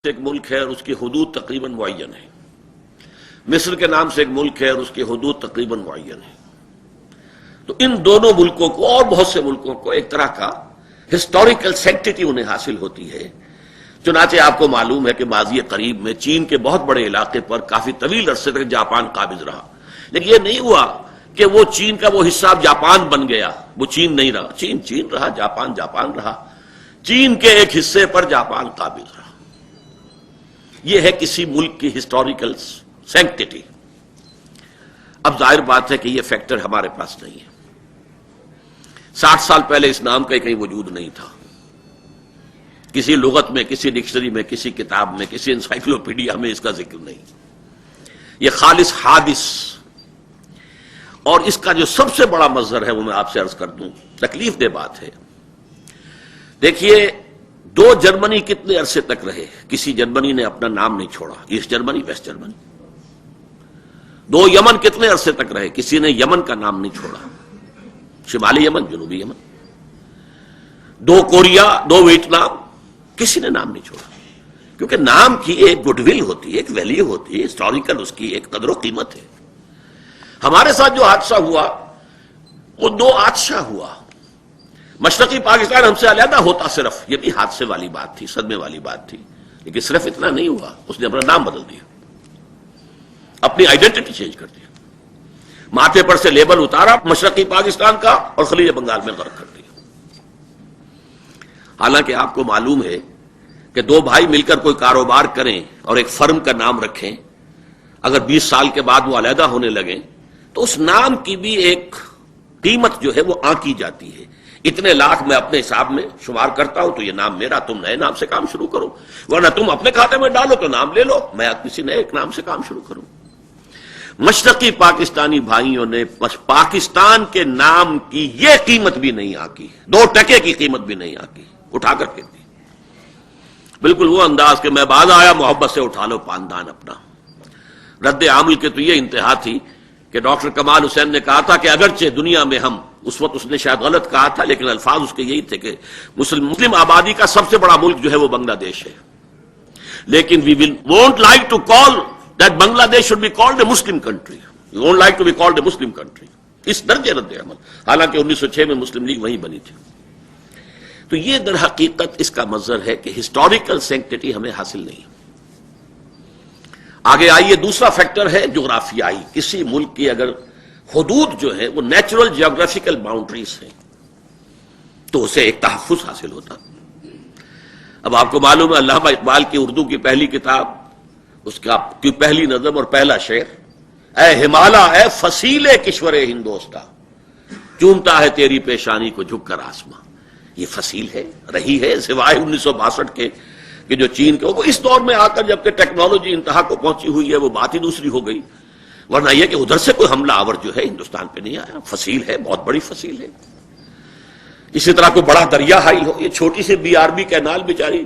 ایک ملک ہے اور اس کی حدود تقریباً معین ہے. مصر کے نام سے ایک ملک ہے اور اس کی حدود تقریباً معین ہے. تو ان دونوں ملکوں کو اور بہت سے ملکوں کو ایک طرح کا ہسٹوریکل سینکٹیٹی انہیں حاصل ہوتی ہے. چنانچہ آپ کو معلوم ہے کہ ماضی قریب میں چین کے بہت بڑے علاقے پر کافی طویل عرصے تک جاپان قابض رہا، لیکن یہ نہیں ہوا کہ وہ چین کا وہ حصہ جاپان بن گیا. وہ چین نہیں رہا، چین رہا، جاپان رہا. چین کے ایک حصے پر جاپان قابض رہا. یہ ہے کسی ملک کی ہسٹوریکل سینکٹیٹی. اب ظاہر بات ہے کہ یہ فیکٹر ہمارے پاس نہیں ہے. 60 سال پہلے اس نام کا کہیں وجود نہیں تھا. کسی لغت میں، کسی ڈکشنری میں، کسی کتاب میں، کسی انسائکلوپیڈیا میں اس کا ذکر نہیں. یہ خالص حادث، اور اس کا جو سب سے بڑا مظہر ہے وہ میں آپ سے عرض کر دوں، تکلیف دہ بات ہے. دیکھیے، دو جرمنی کتنے عرصے تک رہے؟ کسی جرمنی نے اپنا نام نہیں چھوڑا، ایسٹ جرمنی، ویسٹ جرمنی. دو یمن کتنے عرصے تک رہے؟ کسی نے یمن کا نام نہیں چھوڑا، شمالی یمن، جنوبی یمن. دو کوریا، دو ویتنام، کسی نے نام نہیں چھوڑا، کیونکہ نام کی ایک گڈ ول ہوتی ہے، ایک ویلیو ہوتی ہے، ہسٹوریکل اس کی ایک قدر و قیمت ہے. ہمارے ساتھ جو حادثہ ہوا وہ دو حادثہ ہوا. مشرقی پاکستان ہم سے علیحدہ ہوتا صرف، یہ بھی حادثے والی بات تھی، صدمے والی بات تھی، لیکن صرف اتنا نہیں ہوا. اس نے اپنا نام بدل دیا، اپنی آئیڈینٹی چینج کر دیا، ماتھے پر سے لیبل اتارا مشرقی پاکستان کا اور خلیج بنگال میں غرق کر دیا. حالانکہ آپ کو معلوم ہے کہ دو بھائی مل کر کوئی کاروبار کریں اور ایک فرم کا نام رکھیں، اگر 20 سال کے بعد وہ علیحدہ ہونے لگیں تو اس نام کی بھی ایک قیمت جو ہے وہ آنکی جاتی ہے. اتنے لاکھ میں اپنے حساب میں شمار کرتا ہوں تو یہ نام میرا، تم نئے نام سے کام شروع کرو، ورنہ تم اپنے کھاتے میں ڈالو تو نام لے لو، میں کسی نئے ایک نام سے کام شروع کروں. مشرقی پاکستانی بھائیوں نے پاکستان کے نام کی یہ قیمت بھی نہیں آنکی، 2 ٹکے کی قیمت بھی نہیں آنکی، اٹھا کر کے دی. بالکل وہ انداز کہ میں باز آیا، محبت سے اٹھا لو پاندان اپنا. رد عمل کے تو یہ انتہا تھی کہ ڈاکٹر کمال حسین نے کہا تھا کہ اگرچہ دنیا میں ہم، اس وقت اس نے شاید غلط کہا تھا لیکن الفاظ اس کے یہی تھے کہ مسلم آبادی کا سب سے بڑا ملک جو ہے وہ بنگلہ دیش ہے، لیکن we won't like to call that Bangladesh should be called a Muslim country. We won't like to be called a Muslim country. اس درجے رد عمل، حالانکہ 1906 میں مسلم لیگ وہیں بنی تھی. تو یہ در حقیقت اس کا مظہر ہے کہ ہسٹوریکل سینکٹیٹی ہمیں حاصل نہیں. آگے آئیے، دوسرا فیکٹر ہے جغرافیائی. کسی ملک کی اگر حدود جو ہے وہ نیچرل جیوگرافیکل باؤنڈریز ہیں تو اسے ایک تحفظ حاصل ہوتا. اب آپ کو معلوم ہے علامہ اقبال کی اردو کی پہلی کتاب، اس کی پہلی نظم اور پہلا شعر، اے ہمالا اے فصیل کشور ہندوستاں، چومتا ہے تیری پیشانی کو جھک کر آسماں. یہ فصیل ہے، رہی ہے، سوائے 1962 کے کہ جو چین کے، وہ اس دور میں آ کر جبکہ ٹیکنالوجی انتہا کو پہنچی ہوئی ہے وہ بات ہی دوسری ہو گئی، ورنہ یہ کہ ادھر سے کوئی حملہ آور جو ہے ہندوستان پہ نہیں آیا. فصیل ہے، بہت بڑی فصیل ہے. اسی طرح کوئی بڑا دریا حائل ہو. یہ چھوٹی سی BRB کینال بیچاری،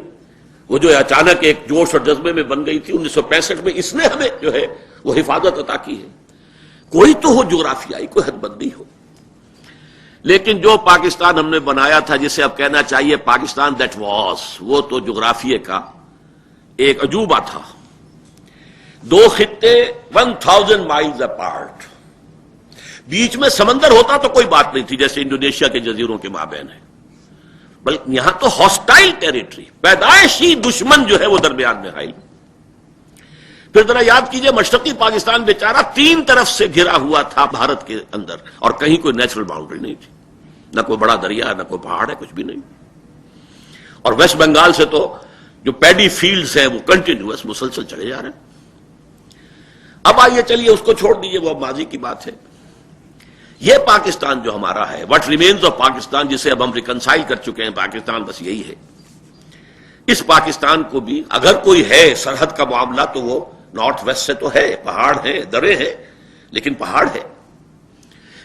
وہ جو اچانک ایک جوش اور جذبے میں بن گئی تھی 1965 میں، اس نے ہمیں جو ہے وہ حفاظت عطا کی ہے. کوئی تو ہو جغرافیائی، کوئی حد بندی ہو. لیکن جو پاکستان ہم نے بنایا تھا، جسے اب کہنا چاہیے پاکستان دیٹ واز، وہ تو جغرافیے کا ایک عجوبہ تھا. 2 خطے 1000 مائلز اپارٹ، بیچ میں سمندر ہوتا تو کوئی بات نہیں تھی جیسے انڈونیشیا کے جزیروں کے مابین ہے، بلکہ یہاں تو ہاسٹائل ٹیریٹری، پیدائشی دشمن جو ہے وہ درمیان میں حائل. پھر ذرا یاد کیجئے، مشرقی پاکستان بیچارہ 3 طرف سے گھرا ہوا تھا بھارت کے اندر، اور کہیں کوئی نیچرل باؤنڈری نہیں تھی، نہ کوئی بڑا دریا، نہ کوئی پہاڑ ہے، کچھ بھی نہیں. اور ویسٹ بنگال سے تو جو پیڈی فیلڈز ہیں وہ کنٹینیوس مسلسل چلے جا رہے ہیں. اب آئیے، چلیے اس کو چھوڑ دیجئے، وہ اب ماضی کی بات ہے. یہ پاکستان جو ہمارا ہے، واٹ ریمینز آف پاکستان، جسے اب ہم ریکنسائل کر چکے ہیں، پاکستان بس یہی ہے. اس پاکستان کو بھی اگر کوئی ہے سرحد کا معاملہ تو وہ نارتھ ویسٹ سے تو ہے، پہاڑ ہیں، درے ہیں، لیکن پہاڑ ہے.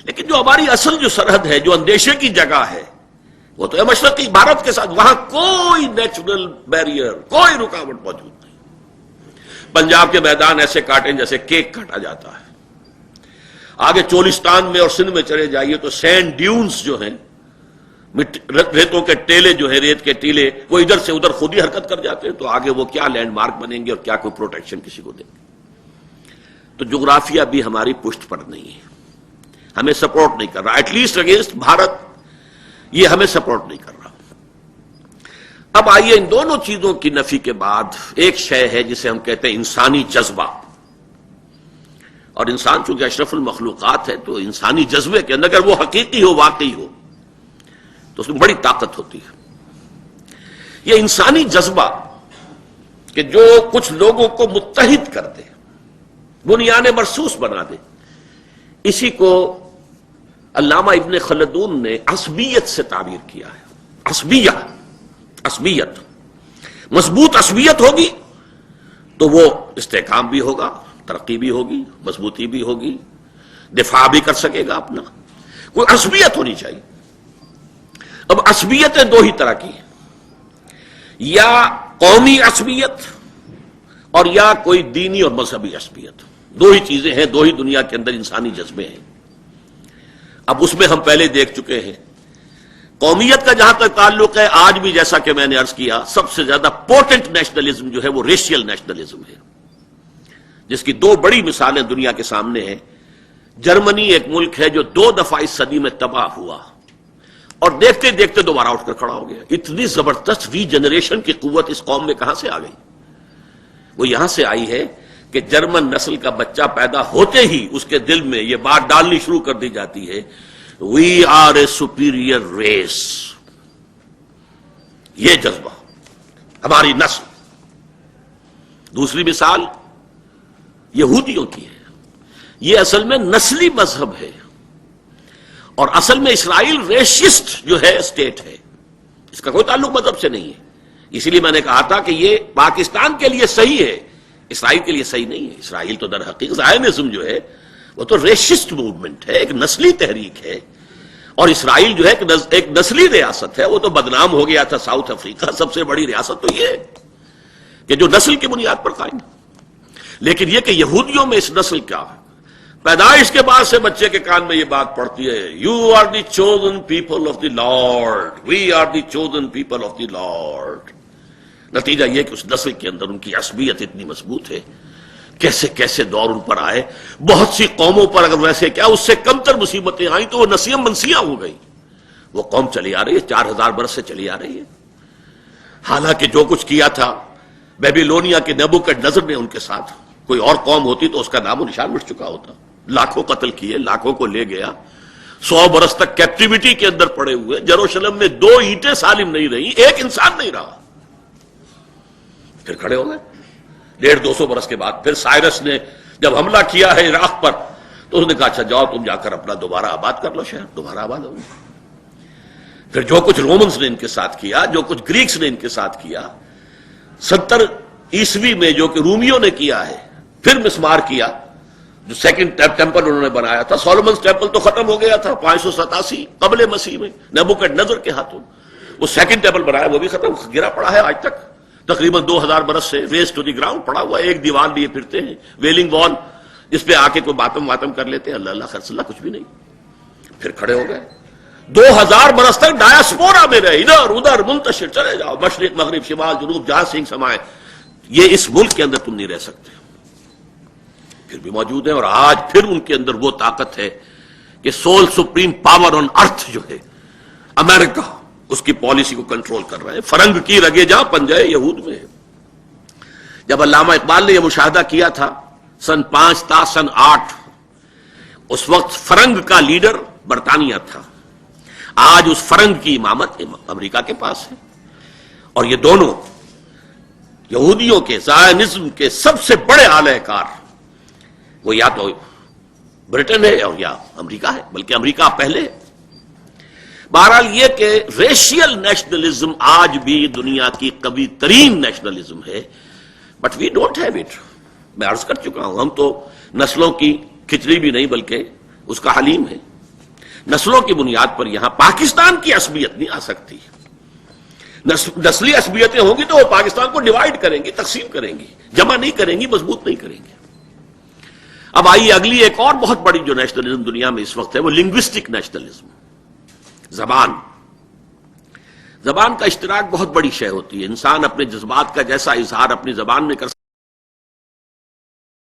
لیکن جو ہماری اصل جو سرحد ہے، جو اندیشے کی جگہ ہے، وہ تو ہے مشرقی بھارت کے ساتھ. وہاں کوئی نیچرل بیریئر، کوئی رکاوٹ موجود نہیں. پنجاب کے میدان ایسے کاٹیں جیسے کیک کاٹا جاتا ہے. آگے چولستان میں اور سندھ میں چلے جائیے تو سینڈ ڈیونز جو ہیں ریتوں کے ٹیلے جو ہے، ریت کے ٹیلے، وہ ادھر سے ادھر خود ہی حرکت کر جاتے ہیں، تو آگے وہ کیا لینڈ مارک بنیں گے اور کیا کوئی پروٹیکشن کسی کو دیں گے؟ تو جغرافیہ بھی ہماری پشت پر نہیں ہے، ہمیں سپورٹ نہیں کر رہا، ایٹ لیسٹ اگینسٹ بھارت یہ ہمیں سپورٹ نہیں کر رہا۔ اب آئیے ان دونوں چیزوں کی نفی کے بعد ایک شے ہے جسے ہم کہتے ہیں انسانی جذبہ، اور انسان چونکہ اشرف المخلوقات ہے تو انسانی جذبے کے اندر اگر وہ حقیقی ہو، واقعی ہو، تو اس میں بڑی طاقت ہوتی ہے۔ یہ انسانی جذبہ کہ جو کچھ لوگوں کو متحد کر دے، بنیان مرصوص بنا دے، اسی کو علامہ ابن خلدون نے عصبیت سے تعبیر کیا ہے۔ عصبیت، مضبوط عصبیت ہوگی تو وہ استحکام بھی ہوگا، ترقی بھی ہوگی، مضبوطی بھی ہوگی، دفاع بھی کر سکے گا اپنا، کوئی عصبیت ہونی چاہیے۔ اب عصبیتیں دو ہی طرح کی ہیں، یا قومی عصبیت اور یا کوئی دینی اور مذہبی عصبیت، دو ہی چیزیں ہیں، دو ہی دنیا کے اندر انسانی جذبے ہیں۔ اب اس میں ہم پہلے دیکھ چکے ہیں، قومیت کا جہاں تک تعلق ہے، آج بھی جیسا کہ میں نے عرض کیا، سب سے زیادہ پوٹنٹ نیشنلزم جو ہے وہ ریشیل نیشنلزم ہے، جس کی دو بڑی مثالیں دنیا کے سامنے ہیں۔ جرمنی ایک ملک ہے جو 2 دفعہ اس صدی میں تباہ ہوا اور دیکھتے دیکھتے دوبارہ اٹھ کر کھڑا ہو گیا۔ اتنی زبردست ری جنریشن کی قوت اس قوم میں کہاں سے آ گئی؟ وہ یہاں سے آئی ہے کہ جرمن نسل کا بچہ پیدا ہوتے ہی اس کے دل میں یہ بات ڈالنی شروع کر دی جاتی ہے، we are a superior race. یہ جذبہ ہماری نسل۔ دوسری مثال یہودیوں کی ہے، یہ اصل میں نسلی مذہب ہے، اور اصل میں اسرائیل ریشسٹ جو ہے اسٹیٹ ہے، اس کا کوئی تعلق مذہب سے نہیں ہے۔ اسی لیے میں نے کہا تھا کہ یہ پاکستان کے لیے صحیح ہے، اسرائیل کے لیے صحیح نہیں ہے۔ اسرائیل تو در حقیقت زائنزم جو ہے وہ تو ریشسٹ موومنٹ ہے، ایک نسلی تحریک ہے، اور اسرائیل جو ہے ایک نسلی ریاست ہے۔ وہ تو بدنام ہو گیا تھا ساؤتھ افریقہ، سب سے بڑی ریاست تو یہ ہے کہ جو نسل کی بنیاد پر قائم ہے۔ لیکن یہ کہ یہودیوں میں اس نسل کا پیدائش کے بعد سے بچے کے کان میں یہ بات پڑتی ہے، you are the chosen people of the lord, we are the chosen people of the lord. نتیجہ یہ کہ اس نسل کے اندر ان کی عصبیت اتنی مضبوط ہے، کیسے کیسے دور ان پر آئے، بہت سی قوموں پر اگر ویسے کیا اس سے کم تر مصیبتیں آئیں تو وہ نسیاں منسیاں ہو گئی۔ وہ قوم چلی آ رہی ہے، 4000 برس سے چلی آ رہی ہے، حالانکہ جو کچھ کیا تھا بیبیلونیا کے نیبوکڈنیزر نے ان کے ساتھ، کوئی اور قوم ہوتی تو اس کا نام و نشان مٹ چکا ہوتا۔ لاکھوں قتل کیے، لاکھوں کو لے گیا، 100 برس تک کیپٹیوٹی کے اندر پڑے ہوئے، یروشلم میں 2 اینٹیں سالم نہیں رہی، ایک انسان نہیں رہا۔ پھر کھڑے ہو گئے 150-200 برس کے بعد۔ پھر سائرس نے جب حملہ کیا ہے عراق پر تو اس نے کہا اچھا جاؤ تم جا کر اپنا دوبارہ آباد کر لو، شہر دوبارہ آباد ہو گیا۔ پھر جو کچھ رومنز نے ان کے ساتھ کیا، جو کچھ گریکس نے ان کے ساتھ کیا، 70 عیسوی میں جو کہ رومیوں نے کیا ہے، پھر مسمار کیا، جو سیکنڈ ٹیمپل انہوں نے بنایا تھا، سولومنز ٹیمپل تو ختم ہو گیا تھا 587 قبل مسیح میں نیبوکڈنیزر کے ہاتھوں، وہ سیکنڈ ٹیمپل بنایا وہ بھی ختم، گرا پڑا ہے آج تک، تقریباً 2000 برس سے ریز ٹو دی گراؤنڈ پڑا ہوا ہے، ایک دیوار لیے پھرتے ہیں، ویلنگ وال، جس پہ آ کے کوئی باتم کرتے لیتے ہیں، اللہ اللہ خرص اللہ کچھ بھی نہیں۔ پھر کھڑے ہو گئے 2000 برس تک ڈایاسپورا میں رہے، ادھر ادھر منتشر، چلے جاؤ مشرق مغرب شمال جنوب جہاں سنگھ سمائے، یہ اس ملک کے اندر تم نہیں رہ سکتے، پھر بھی موجود ہیں۔ اور آج پھر ان کے اندر وہ طاقت ہے کہ سول سپریم پاور آن ارتھ جو ہے امریکہ، اس کی پالیسی کو کنٹرول کر رہے ہیں۔ فرنگ کی رگے جا پنجے یہود میں ہے۔ جب علامہ اقبال نے یہ مشاہدہ کیا تھا سن 5 تا سن 8، اس وقت فرنگ کا لیڈر برطانیہ تھا، آج اس فرنگ کی امامت امریکہ کے پاس ہے، اور یہ دونوں یہودیوں کے زائنزم کے سب سے بڑے اعلی کار وہ یا تو برٹن ہے اور یا امریکہ ہے، بلکہ امریکہ پہلے ہے۔ بہرحال یہ کہ ریشیل نیشنلزم آج بھی دنیا کی قوی ترین نیشنلزم ہے، but we don't have it. میں عرض کر چکا ہوں، ہم تو نسلوں کی کھچڑی بھی نہیں بلکہ اس کا حلیم ہے۔ نسلوں کی بنیاد پر یہاں پاکستان کی عصبیت نہیں آ سکتی، نسلی عصبیتیں ہوں گی تو وہ پاکستان کو ڈیوائیڈ کریں گی، تقسیم کریں گی، جمع نہیں کریں گی، مضبوط نہیں کریں گے۔ اب آئیے اگلی ایک اور بہت بڑی جو نیشنلزم دنیا میں اس وقت ہے، وہ لنگوسٹک نیشنلزم، زبان۔ زبان کا اشتراک بہت بڑی شے ہوتی ہے. انسان اپنے جذبات کا جیسا اظہار اپنی زبان میں کر